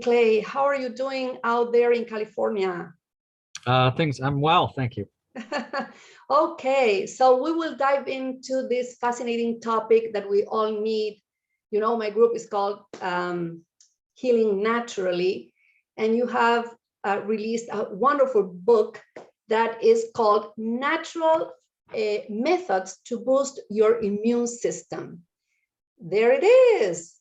Clay. How are you doing out there in California? I'm well, thank you. Okay, so we will dive into this fascinating topic that we all need. You know, my group is called Healing Naturally, and you have released a wonderful book that is called Natural Methods to Boost Your Immune System. There it is.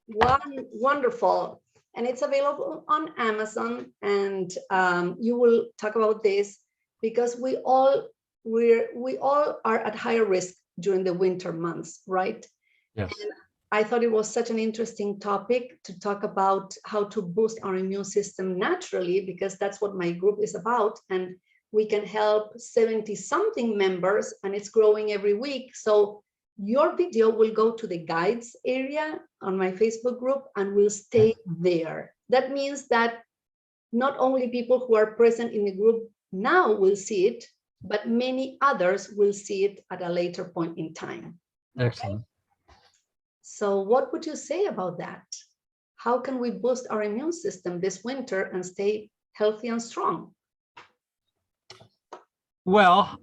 Wonderful. And it's available on Amazon, and you will talk about this because we all are at higher risk during the winter months, right? Yes. And I thought it was such an interesting topic to talk about how to boost our immune system naturally, because that's what my group is about. And we can help 70 something members, and it's growing every week. So your video will go to the guides area on my Facebook group and will stay there. That means that not only people who are present in the group now will see it, but many others will see it at a later point in time. Excellent. Okay? So what would you say about that? How can we boost our immune system this winter and stay healthy and strong? Well,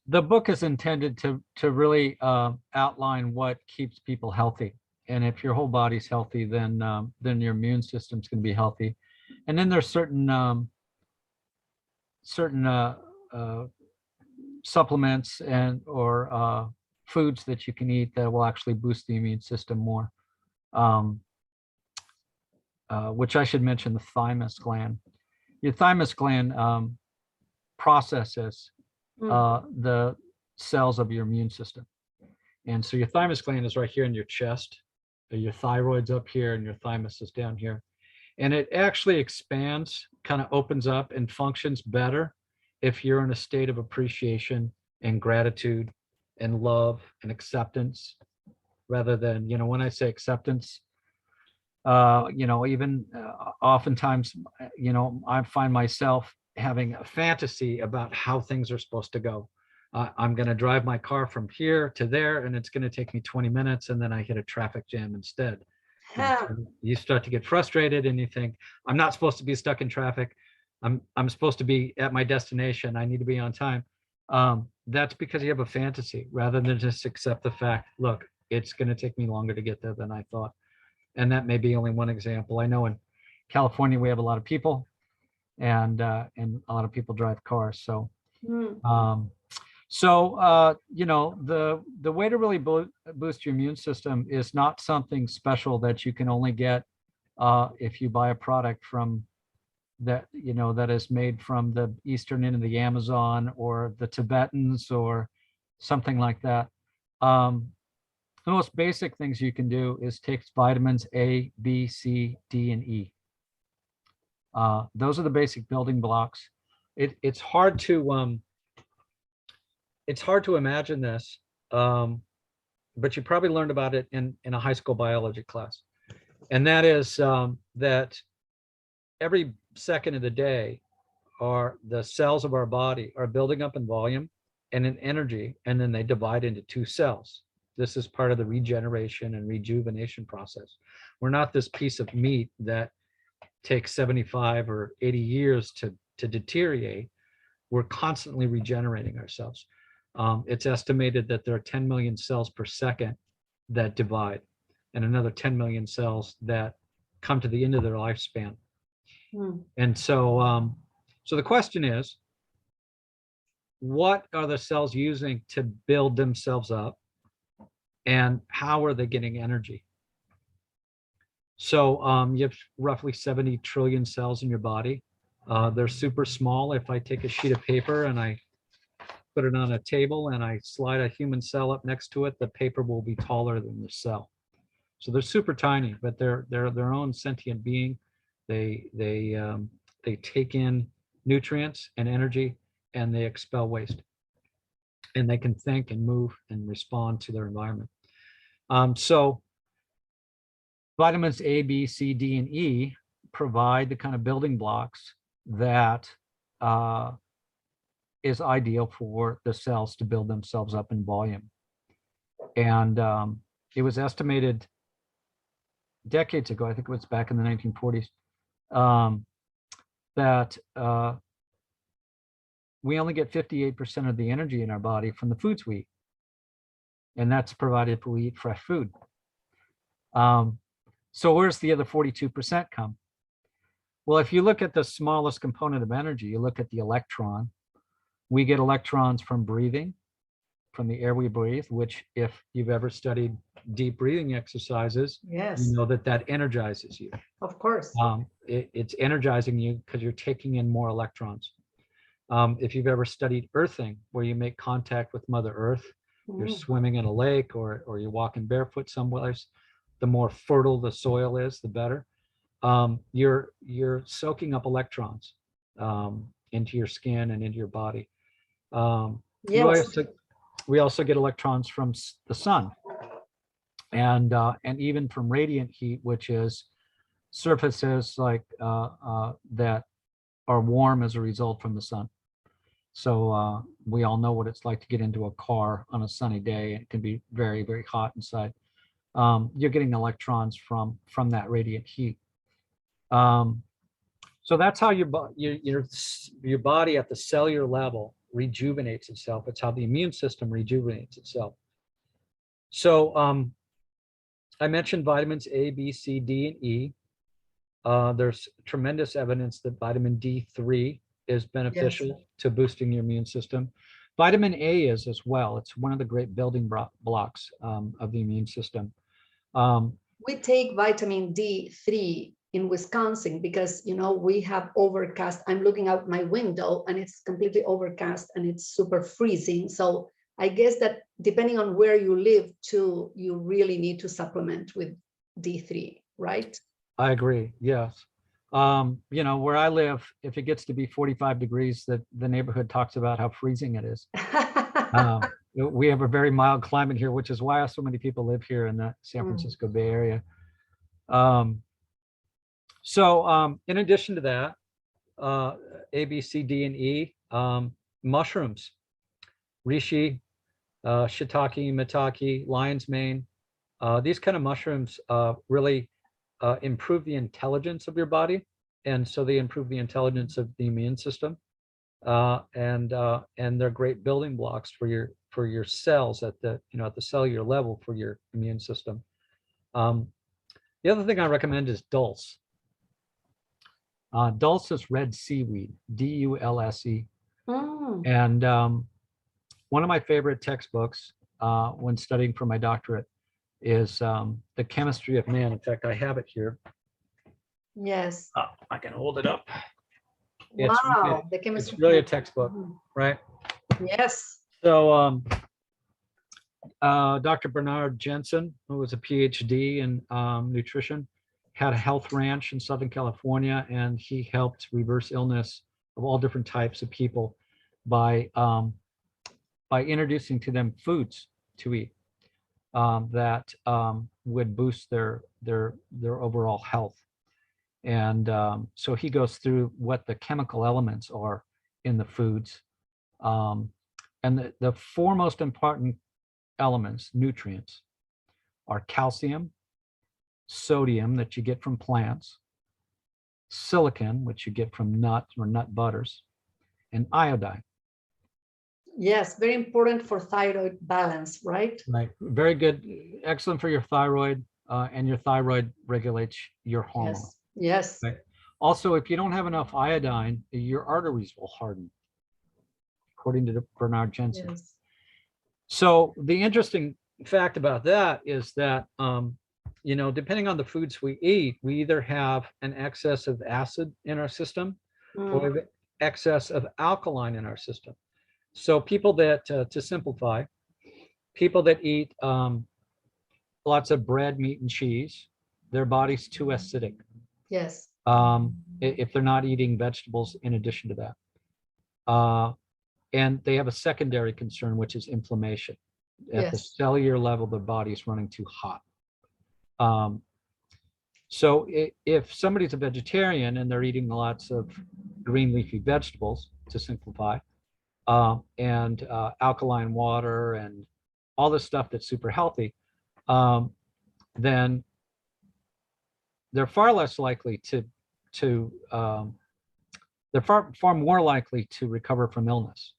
the book is intended to really outline what keeps people healthy. And if your whole body's healthy, then your immune system's going to be healthy. And then there's certain supplements or foods that you can eat that will actually boost the immune system more. Which I should mention the thymus gland. Your thymus gland processes the cells of your immune system. And so your thymus gland is right here in your chest, your thyroid's up here, and your thymus is down here. And it actually expands, kind of opens up and functions better if you're in a state of appreciation and gratitude and love and acceptance, rather than, when I say acceptance, even oftentimes, I find myself having a fantasy about how things are supposed to go. I'm going to drive my car from here to there, and it's going to take me 20 minutes, and then I hit a traffic jam instead. You start to get frustrated, and you think, I'm not supposed to be stuck in traffic. I'm supposed to be at my destination. I need to be on time. That's because you have a fantasy rather than just accept the fact, look, it's going to take me longer to get there than I thought. And that may be only one example. I know in California, we have a lot of people, and a lot of people drive cars. So, the way to really boost your immune system is not something special that you can only get if you buy a product from that is made from the eastern end of the Amazon or the Tibetans or something like that. The most basic things you can do is take vitamins A, B, C, D, and E. Those are the basic building blocks. It's hard to imagine this, but you probably learned about it in a high school biology class, and that is that every second of the day, the cells of our body are building up in volume and in energy, and then they divide into two cells. This is part of the regeneration and rejuvenation process. We're not this piece of meat that takes 75 or 80 years to deteriorate. We're constantly regenerating ourselves. It's estimated that there are 10 million cells per second that divide, and another 10 million cells that come to the end of their lifespan. And so the question is, what are the cells using to build themselves up? And how are they getting energy? So you have roughly 70 trillion cells in your body. They're super small. If I take a sheet of paper and I put it on a table and I slide a human cell up next to it, the paper will be taller than the cell. So they're super tiny, but they're their own sentient being. They take in nutrients and energy, and they expel waste. And they can think and move and respond to their environment. So vitamins A, B, C, D, and E provide the kind of building blocks that is ideal for the cells to build themselves up in volume. And it was estimated decades ago, I think it was back in the 1940s, that we only get 58% of the energy in our body from the foods we eat. And that's provided if we eat fresh food. So where's the other 42% come? Well, if you look at the smallest component of energy, you look at the electron. We get electrons from breathing, from the air we breathe, which if you've ever studied deep breathing exercises, Yes, you know that that energizes you. of course. It's energizing you because you're taking in more electrons. If you've ever studied earthing, where you make contact with Mother Earth, you're swimming in a lake or you're walking barefoot somewhere, the more fertile the soil is, the better. You're soaking up electrons into your skin and into your body. Yes. We also get electrons from the sun, and even from radiant heat, which is surfaces like that are warm as a result from the sun. So we all know what it's like to get into a car on a sunny day. It can be very, very hot inside. You're getting electrons from that radiant heat. So that's how your body at the cellular level rejuvenates itself. It's how the immune system rejuvenates itself. So I mentioned vitamins A, B, C, D, and E. There's tremendous evidence that vitamin D3 is beneficial to boosting your immune system. Vitamin A is as well. It's one of the great building blocks of the immune system. We take vitamin D3 in Wisconsin because, you know, we have overcast. I'm looking out my window and it's completely overcast and it's super freezing. So I guess that depending on where you live too, you really need to supplement with D3, right? I agree. Yes. You know, where I live, if it gets to be 45 degrees, the neighborhood talks about how freezing it is. We have a very mild climate here, which is why so many people live here in the San Francisco Bay Area. So in addition to that, A, B, C, D, and E, mushrooms, reishi, shiitake, maitake, lion's mane, these kind of mushrooms really improve the intelligence of your body, and so they improve the intelligence of the immune system, and they're great building blocks for your cells at the at the cellular level for your immune system. The other thing I recommend is dulse. Dulse is red seaweed, D-U-L-S-E, and one of my favorite textbooks when studying for my doctorate is The Chemistry of Man. In fact, I have it here. Yes. I can hold it up. Wow, it's really a textbook, right? Yes. So Dr. Bernard Jensen, who was a PhD in nutrition, had a health ranch in Southern California, and he helped reverse illness of all different types of people by introducing to them foods to eat that would boost their overall health. And so he goes through what the chemical elements are in the foods. And the four most important elements, nutrients, are calcium, sodium that you get from plants, silicon, which you get from nuts or nut butters, and iodine. Yes, very important for thyroid balance, right? Right. Very good. Excellent for your thyroid, and your thyroid regulates your hormone. Yes. Right. Also, if you don't have enough iodine, your arteries will harden, according to Bernard Jensen. Yes. So the interesting fact about that is that, depending on the foods we eat, we either have an excess of acid in our system or excess of alkaline in our system. So people that, to simplify, people that eat lots of bread, meat, and cheese, their body's too acidic. Yes. If they're not eating vegetables in addition to that. And they have a secondary concern, which is inflammation. At the cellular level, the body is running too hot. So if somebody's a vegetarian and they're eating lots of green leafy vegetables, to simplify, and alkaline water and all this stuff that's super healthy, then they're far less likely to they're far more likely to recover from illness,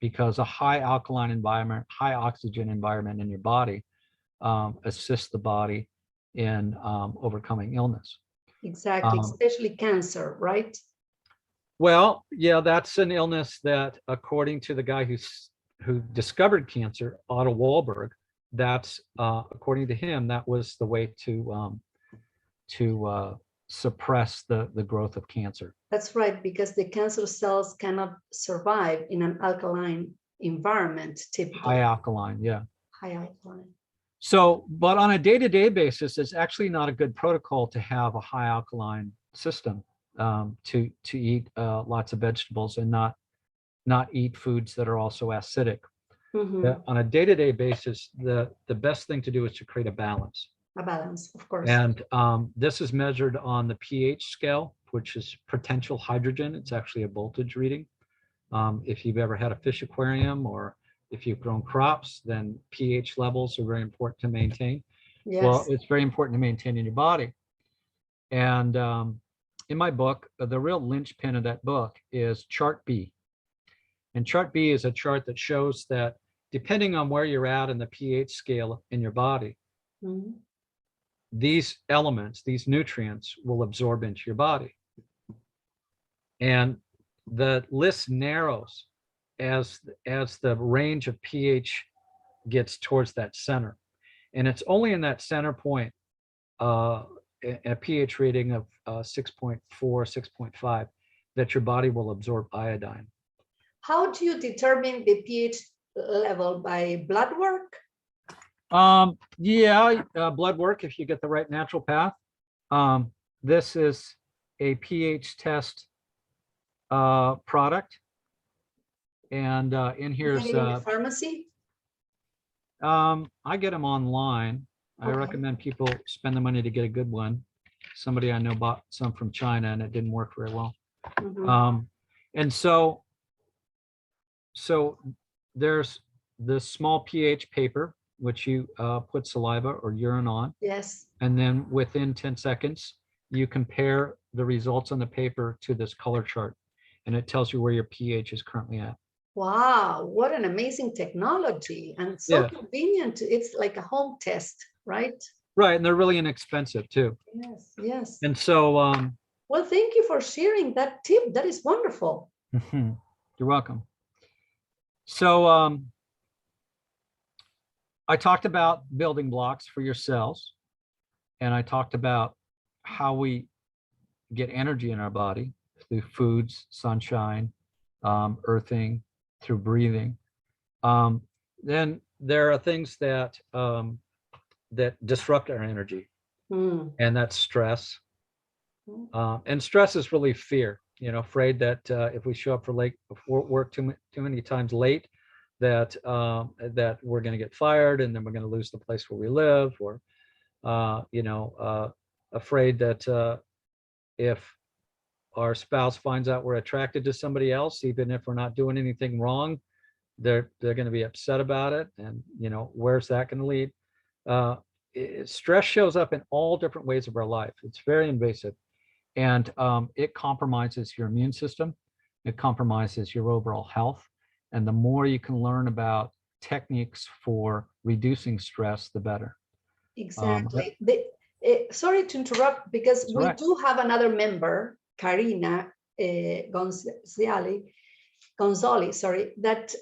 because a high alkaline environment, high oxygen environment in your body assists the body in overcoming illness. Exactly, especially cancer, right? Well, yeah, that's an illness that, according to the guy who discovered cancer, Otto Warburg, that's according to him, that was the way to suppress the growth of cancer. That's right, because the cancer cells cannot survive in an alkaline environment, typically. High alkaline, yeah. High alkaline. So, but on a day-to-day basis, it's actually not a good protocol to have a high alkaline system, to eat lots of vegetables and not eat foods that are also acidic. Mm-hmm. On a day-to-day basis, the best thing to do is to create a balance. A balance, of course. And this is measured on the pH scale, which is potential hydrogen. It's actually a voltage reading. If you've ever had a fish aquarium, or if you've grown crops, then pH levels are very important to maintain. Yes. Well, it's very important to maintain in your body. And in my book, the real linchpin of that book is chart B. And chart B is a chart that shows that depending on where you're at in the pH scale in your body, mm-hmm. these elements, these nutrients, will absorb into your body. And the list narrows as the range of pH gets towards that center. And it's only in that center point, a pH rating of 6.4, 6.5, that your body will absorb iodine. How do you determine the pH level? By blood work? Yeah, blood work, if you get the right naturopath. This is a pH test product. And in here's in the pharmacy. I get them online. I recommend people spend the money to get a good one. Somebody I know bought some from China and it didn't work very well. Mm-hmm. And so there's this small pH paper, which you put saliva or urine on. Yes. And then within 10 seconds, you compare the results on the paper to this color chart, and it tells you where your pH is currently at. Wow, what an amazing technology, and so convenient. It's like a home test, right? Right, and they're really inexpensive too. Yes, yes. And so well, thank you for sharing that tip. That is wonderful. You're welcome. So I talked about building blocks for your cells, and I talked about how we get energy in our body through foods, sunshine, earthing, through breathing. Then there are things that that disrupt our energy, and that's stress. And stress is really fear. You know, afraid that if we show up for work too many times late, that that we're going to get fired, and then we're going to lose the place where we live, or afraid that if our spouse finds out we're attracted to somebody else, even if we're not doing anything wrong, they're going to be upset about it, and where's that going to lead? Stress shows up in all different ways of our life. It's very invasive, and it compromises your immune system. It compromises your overall health. And the more you can learn about techniques for reducing stress, the better. Exactly. Sorry to interrupt, because we do have another member, Karina Gonzalez, that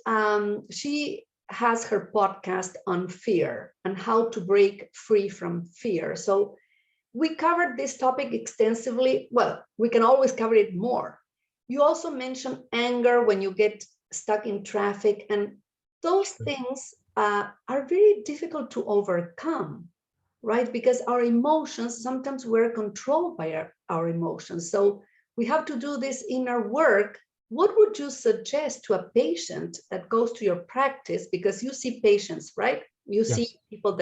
she has her podcast on fear and how to break free from fear. So we covered this topic extensively. Well, we can always cover it more. You also mentioned anger when you get stuck in traffic, and those things are very difficult to overcome, right? Because our emotions, sometimes we're controlled by our emotions. So we have to do this inner work. What would you suggest to a patient that goes to your practice? Because you see patients, right? You see people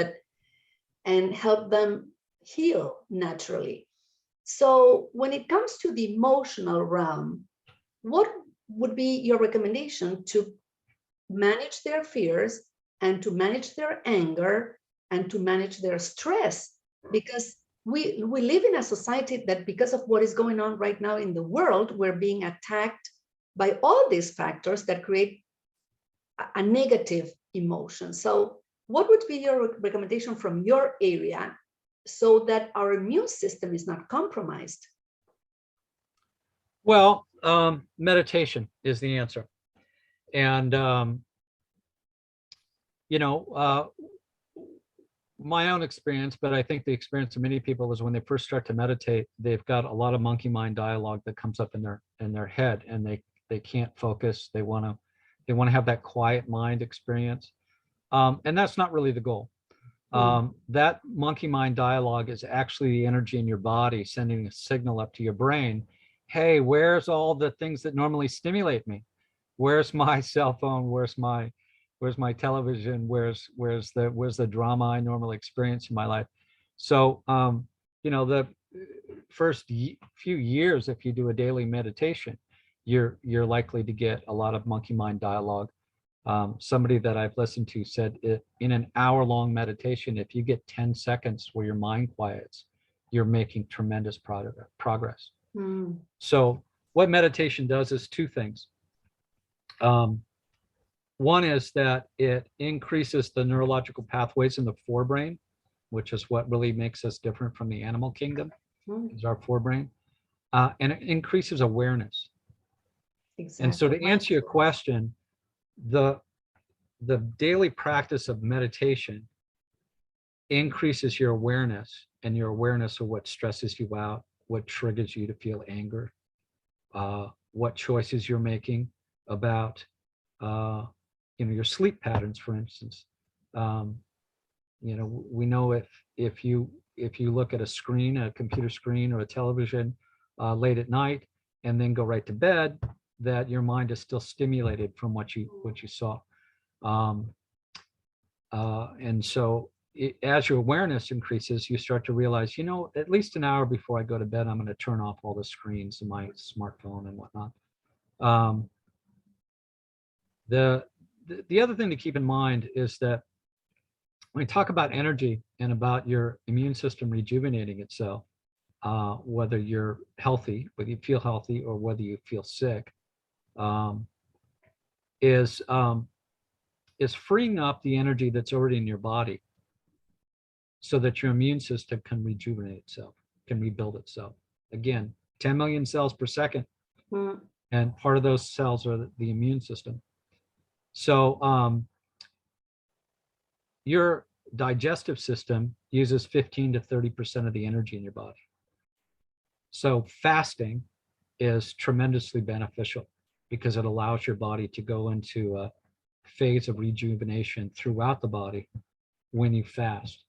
and help them heal naturally. So when it comes to the emotional realm, what would be your recommendation to manage their fears and to manage their anger and to manage their stress? Because we live in a society that, because of what is going on right now in the world, we're being attacked by all these factors that create a negative emotion. So what would be your recommendation from your area so that our immune system is not compromised? Well, meditation is the answer. And, you know, my own experience, but I think the experience of many people is when they first start to meditate, they've got a lot of monkey mind dialogue that comes up in their head, and they can't focus. They want to have that quiet mind experience. And that's not really the goal. That monkey mind dialogue is actually the energy in your body sending a signal up to your brain. Hey, where's all the things that normally stimulate me? Where's my cell phone? Where's my television? Where's the drama I normally experience in my life? So, you know, the first few years, if you do a daily meditation, you're likely to get a lot of monkey mind dialogue. Somebody that I've listened to said in an hour-long meditation, if you get 10 seconds where your mind quiets, you're making tremendous progress. So what meditation does is two things. One is that it increases the neurological pathways in the forebrain, which is what really makes us different from the animal kingdom, is our forebrain. And it increases awareness. Exactly. And so to answer your question, the daily practice of meditation increases your awareness, and your awareness of what stresses you out, what triggers you to feel anger, what choices you're making about, you know, your sleep patterns, for instance. You know, we know if you look at a screen, a computer screen or a television late at night, and then go right to bed, that your mind is still stimulated from what you saw. And so as your awareness increases, you start to realize, you know, at least an hour before I go to bed, I'm going to turn off all the screens in my smartphone and whatnot. The other thing to keep in mind is that when we talk about energy and about your immune system rejuvenating itself, whether you're healthy, whether you feel healthy or whether you feel sick, is freeing up the energy that's already in your body so that your immune system can rejuvenate itself, can rebuild itself. Again, 10 million cells per second. And part of those cells are the immune system. So your digestive system uses 15 to 30% of the energy in your body. So fasting is tremendously beneficial because it allows your body to go into a phase of rejuvenation throughout the body when you fast.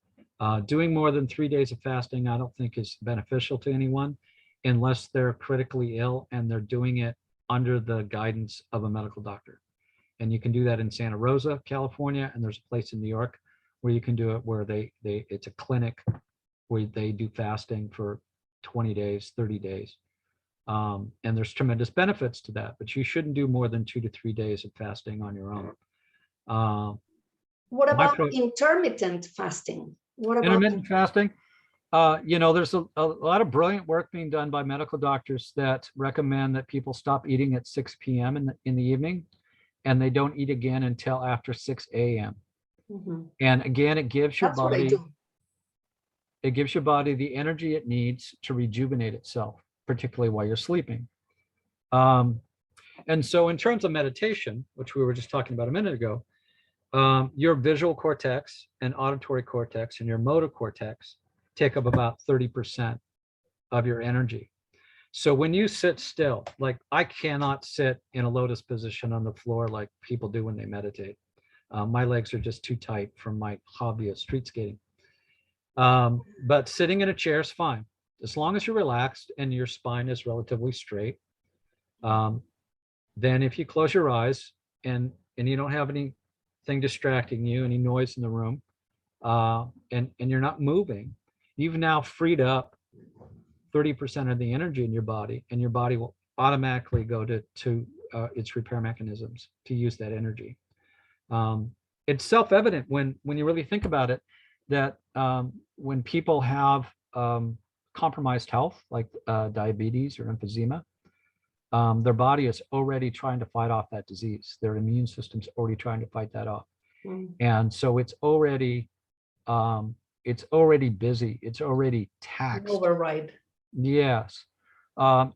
Doing more than 3 days of fasting, I don't think is beneficial to anyone unless they're critically ill and they're doing it under the guidance of a medical doctor. And you can do that in Santa Rosa, California, and there's a place in New York where you can do it where it's a clinic where they do fasting for 20 days, 30 days. And there's tremendous benefits to that, but you shouldn't do more than 2 to 3 days of fasting on your own. What about intermittent fasting? What about intermittent fasting? You know, there's a lot of brilliant work being done by medical doctors that recommend that people stop eating at 6 p.m. in the evening, and they don't eat again until after 6 a.m. And again, it gives your body the energy it needs to rejuvenate itself, particularly while you're sleeping. And so in terms of meditation, which we were just talking about a minute ago, your visual cortex and auditory cortex and your motor cortex take up about 30% of your energy. So when you sit still, like I cannot sit in a lotus position on the floor like people do when they meditate. My legs are just too tight from my hobby of street skating. But sitting in a chair is fine, as long as you're relaxed and your spine is relatively straight. Then if you close your eyes and you don't have anything distracting you, any noise in the room, and you're not moving, you've now freed up 30% of the energy in your body, and your body will automatically go to its repair mechanisms to use that energy. It's self-evident when you really think about it that when people have compromised health, like diabetes or emphysema, their body is already trying to fight off that disease. Their immune system's already trying to fight that off. And so it's already busy. It's already taxed. Override. Yes.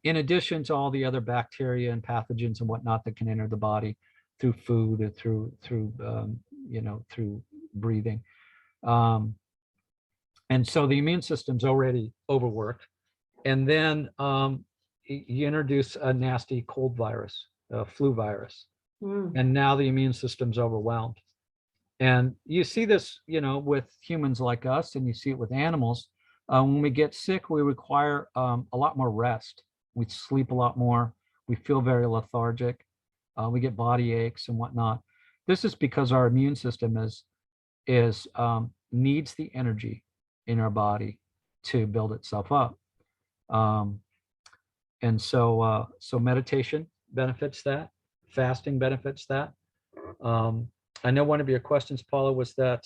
In addition to all the other bacteria and pathogens and whatnot that can enter the body through food or through through breathing. And so the immune system's already overworked. And then you introduce a nasty cold virus, a flu virus. And now the immune system's overwhelmed. And you see this, with humans like us, and you see it with animals. When we get sick, we require a lot more rest. We sleep a lot more. We feel very lethargic. We get body aches and whatnot. This is because our immune system needs the energy in our body to build itself up. And so meditation benefits that. Fasting benefits that. I know one of your questions, Paula, was that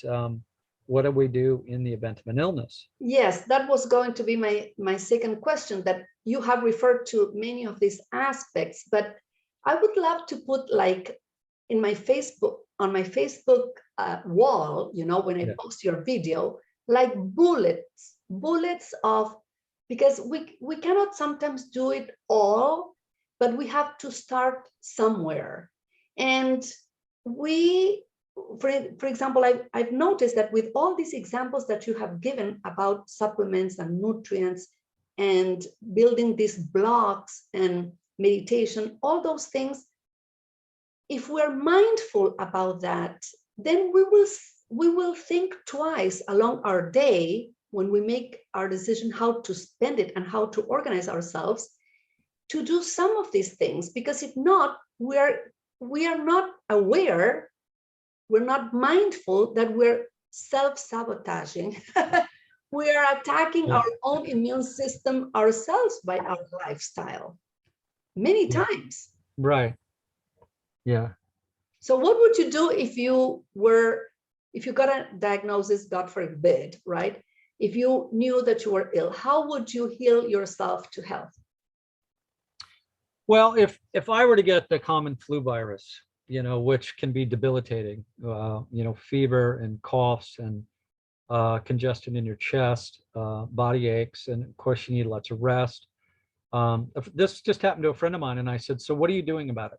what do we do in the event of an illness? Yes, that was going to be my second question, that you have referred to many of these aspects, but I would love to put, like, in my Facebook, on my Facebook wall, when I post your video, like bullets of, because we cannot sometimes do it all, but we have to start somewhere. And for example, I've noticed that with all these examples that you have given about supplements and nutrients and building these blocks and meditation, all those things, if we're mindful about that, then we will think twice along our day when we make our decision how to spend it and how to organize ourselves to do some of these things. Because if not, we are not aware, we're not mindful that we're self-sabotaging. We are attacking our own immune system ourselves by our lifestyle many times. Right. Yeah. So what would you do if you got a diagnosis, God forbid, right? If you knew that you were ill, how would you heal yourself to health? Well, if I were to get the common flu virus, which can be debilitating, fever and coughs and congestion in your chest, body aches, and of course you need lots of rest. This just happened to a friend of mine, and I said, so what are you doing about it?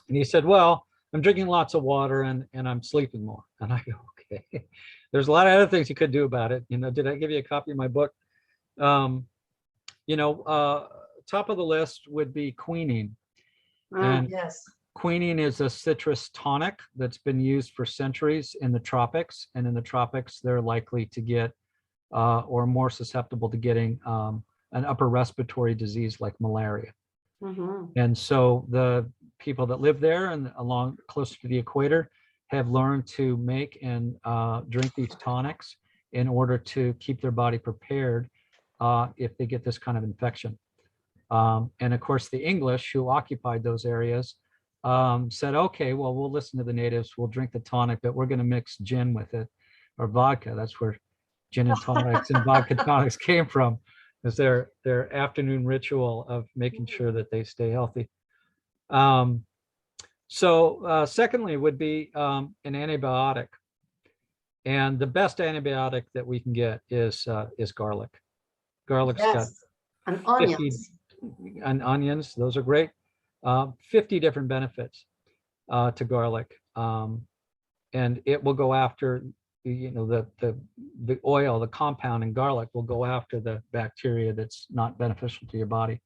And he said, well, I'm drinking lots of water and I'm sleeping more. And I go, okay, there's a lot of other things you could do about it. Did I give you a copy of my book? Top of the list would be quinine. And yes. Quinine is a citrus tonic that's been used for centuries in the tropics. And in the tropics, they're likely to get or more susceptible to getting an upper respiratory disease like malaria. And so the people that live there and along closer to the equator have learned to make and drink these tonics in order to keep their body prepared if they get this kind of infection. And of course, the English who occupied those areas said, okay, well, we'll listen to the natives, we'll drink the tonic, but we're going to mix gin with it, or vodka. That's where gin and tonics and vodka tonics came from, is their afternoon ritual of making sure that they stay healthy. Secondly would be an antibiotic. And the best antibiotic that we can get is garlic. Garlic's got and onions. And onions, those are great. 50 different benefits to garlic. And it will go after, the oil, the compound in garlic will go after the bacteria that's not beneficial to your body.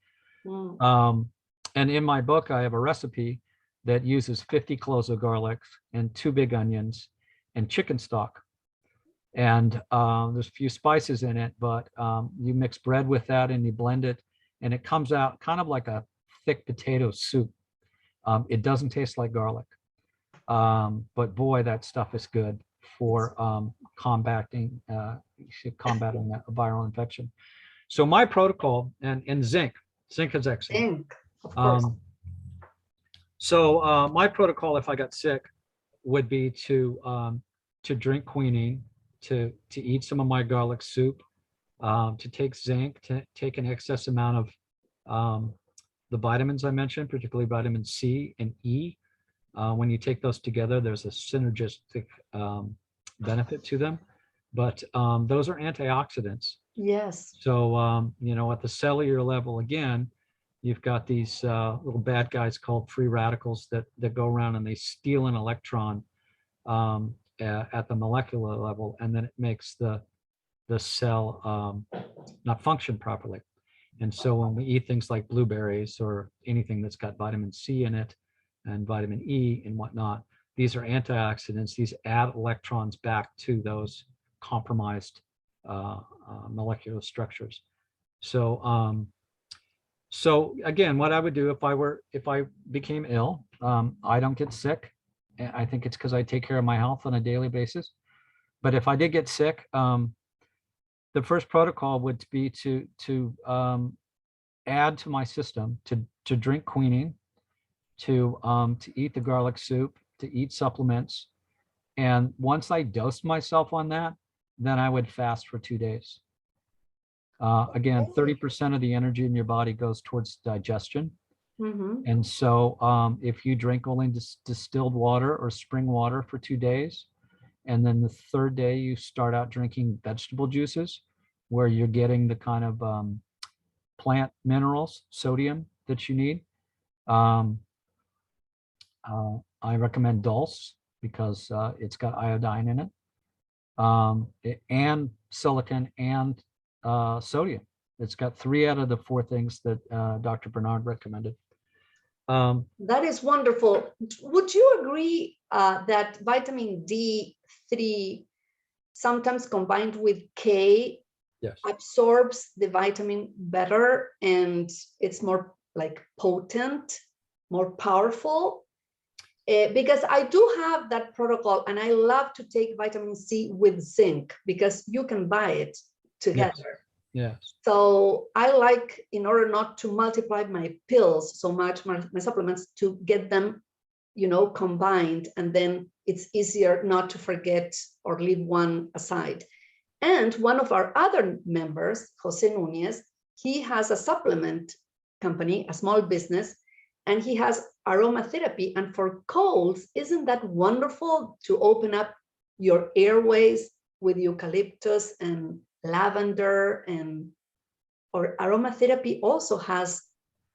And in my book, I have a recipe that uses 50 cloves of garlic and 2 big onions and chicken stock. And there's a few spices in it, but you mix bread with that and you blend it, and it comes out kind of like a thick potato soup. It doesn't taste like garlic, but boy, that stuff is good for combating a viral infection. So my protocol, and zinc is excellent. Zinc, of course. So my protocol, if I got sick, would be to drink quinine, to eat some of my garlic soup, to take zinc, to take an excess amount of the vitamins I mentioned, particularly vitamin C and E. When you take those together, there's a synergistic benefit to them. But those are antioxidants. Yes. So, at the cellular level, again, you've got these little bad guys called free radicals that go around and they steal an electron at the molecular level, and then it makes the cell not function properly. And so when we eat things like blueberries or anything that's got vitamin C in it and vitamin E and whatnot, these are antioxidants. These add electrons back to those compromised molecular structures. So, so again, what I would do if I became ill, I don't get sick. I think it's because I take care of my health on a daily basis. But if I did get sick, the first protocol would be to add to my system, to drink quinine, to eat the garlic soup, to eat supplements. And once I dosed myself on that, then I would fast for 2 days. Again, 30% of the energy in your body goes towards digestion. Mm-hmm. And so if you drink only distilled water or spring water for 2 days, and then the third day you start out drinking vegetable juices, where you're getting the kind of plant minerals, sodium that you need. I recommend Dulse because it's got iodine in it, and silicon and sodium. It's got 3 out of the 4 things that Dr. Bernard recommended. That is wonderful. Would you agree that vitamin D3, sometimes combined with K, Yes. absorbs the vitamin better and it's more like potent, more powerful? Because I do have that protocol and I love to take vitamin C with zinc because you can buy it together. Yes. So I like, in order not to multiply my pills so much, my supplements, to get them, combined, and then it's easier not to forget or leave one aside. And one of our other members, Jose Nunez, he has a supplement company, a small business, and he has aromatherapy. And for colds, isn't that wonderful to open up your airways with eucalyptus and lavender? And or aromatherapy also has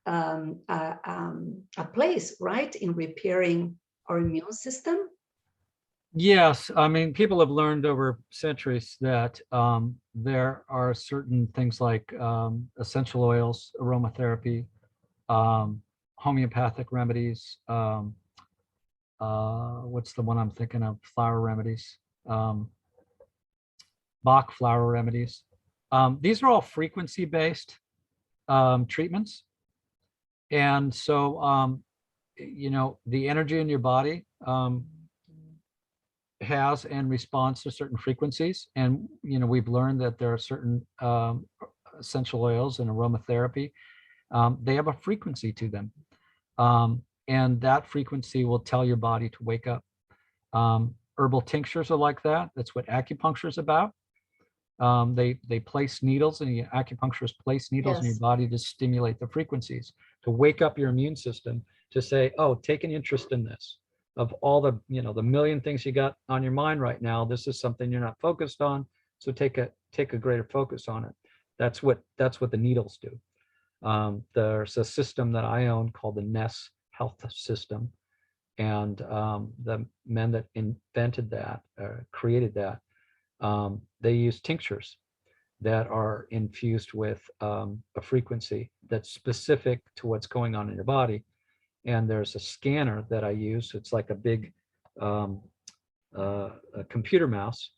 a place, right, in repairing our immune system? Yes, I mean, people have learned over centuries that there are certain things like essential oils, aromatherapy, homeopathic remedies. What's the one I'm thinking of? Flower remedies, Bach flower remedies. These are all frequency-based treatments. And so, the energy in your body has and responds to certain frequencies. And, we've learned that there are certain essential oils and aromatherapy. They have a frequency to them. And that frequency will tell your body to wake up. Herbal tinctures are like that. That's what acupuncture is about. They place needles, and the acupuncturists place needles in your body to stimulate the frequencies, to wake up your immune system, to say, oh, take an interest in this. Of all the, the million things you got on your mind right now, this is something you're not focused on. So take a greater focus on it. That's what the needles do. There's a system that I own called the Ness Health System. And the men that invented that, created that, they use tinctures that are infused with a frequency that's specific to what's going on in your body. And there's a scanner that I use. It's like a big a computer mouse.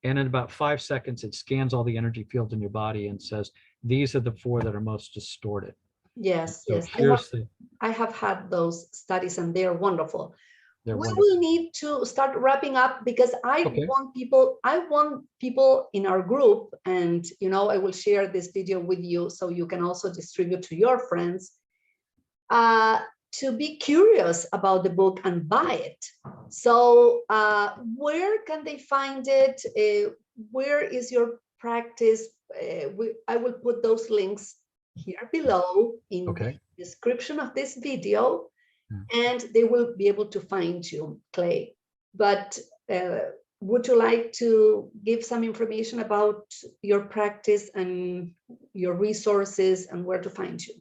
And in about 5 seconds, it scans all the energy fields in your body and says, these are the 4 that are most distorted. Yes, So yes. I have had those studies and they're wonderful. We will need to start wrapping up because I want people in our group, and I will share this video with you so you can also distribute to your friends, to be curious about the book and buy it. So where can they find it? Where is your practice I will put those links here below in Okay. the description of this video, Yeah. and they will be able to find you, Clay. But would you like to give some information about your practice and your resources and where to find you?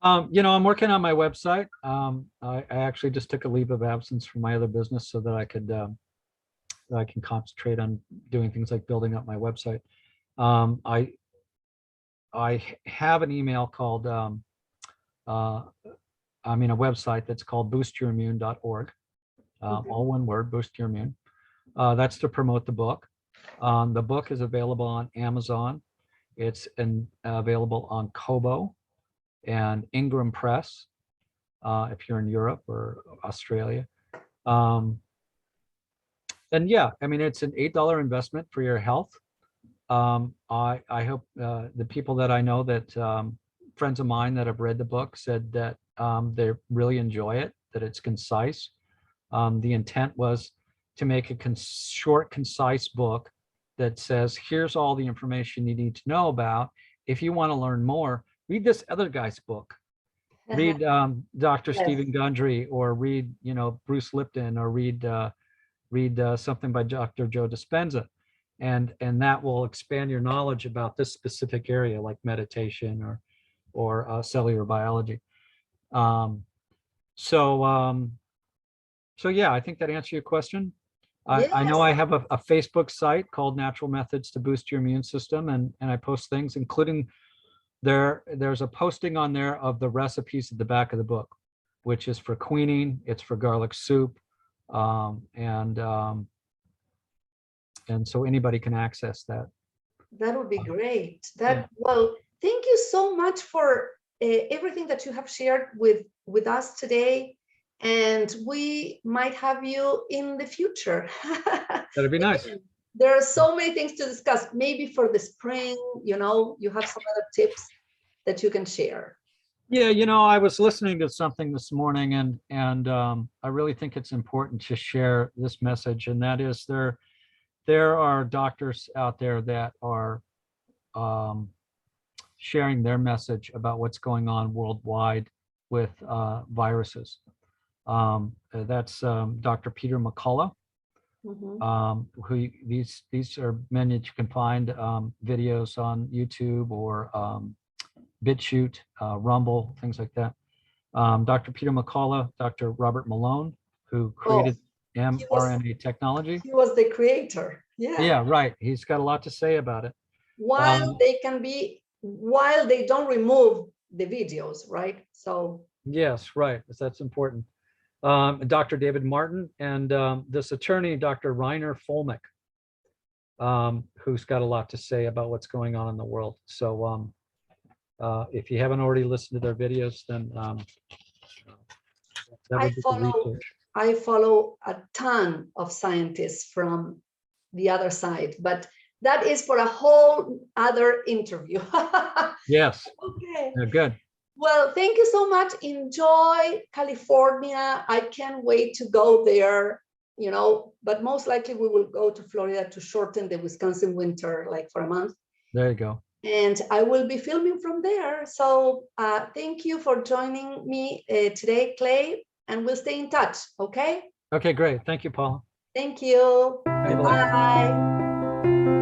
I'm working on my website. I actually just took a leave of absence from my other business so that I could I can concentrate on doing things like building up my website. I have an email called a website that's called boostyourimmune.org. All one word, Boost Your Immune. That's to promote the book. The book is available on Amazon. It's available on Kobo and Ingram Press, if you're in Europe or Australia. And yeah, it's an $8 investment for your health. I hope the people that I know that friends of mine that have read the book said that they really enjoy it, that it's concise. The intent was to make a short, concise book that says, here's all the information you need to know about. If you want to learn more, read this other guy's book. Read Dr. Yes. Stephen Gundry, or read, Bruce Lipton, or read something by Dr. Joe Dispenza. And that will expand your knowledge about this specific area, like meditation or cellular biology. So yeah, I think that answers your question. I know I have a Facebook site called Natural Methods to Boost Your Immune System, and I post things, including there's a posting on there of the recipes at the back of the book, which is for quinine, it's for garlic soup, and so anybody can access that. That would be great. Well, thank you so much for everything that you have shared with us today. And we might have you in the future. That'd be nice. There are so many things to discuss. Maybe for the spring, you have some other tips that you can share. Yeah, I was listening to something this morning, and I really think it's important to share this message, and that is there are doctors out there that are sharing their message about what's going on worldwide with viruses. That's Dr. Peter McCullough, who these are men that you can find videos on YouTube or BitChute, Rumble, things like that. Dr. Peter McCullough, Dr. Robert Malone, who created mRNA technology. He was the creator. Yeah, right. He's got a lot to say about it. While they don't remove the videos, right? So yes, right. That's important. Dr. David Martin and this attorney, Dr. Reiner Folmick, who's got a lot to say about what's going on in the world. So if you haven't already listened to their videos, then that would be the research. I follow a ton of scientists from the other side, but that is for a whole other interview. Yes. Okay. Yeah, good. Well, thank you so much. Enjoy California. I can't wait to go there, but most likely we will go to Florida to shorten the Wisconsin winter, like for a month. There you go. And I will be filming from there. So thank you for joining me today, Clay, and we'll stay in touch, okay? Okay, great. Thank you, Paula. Thank you. Bye. Bye.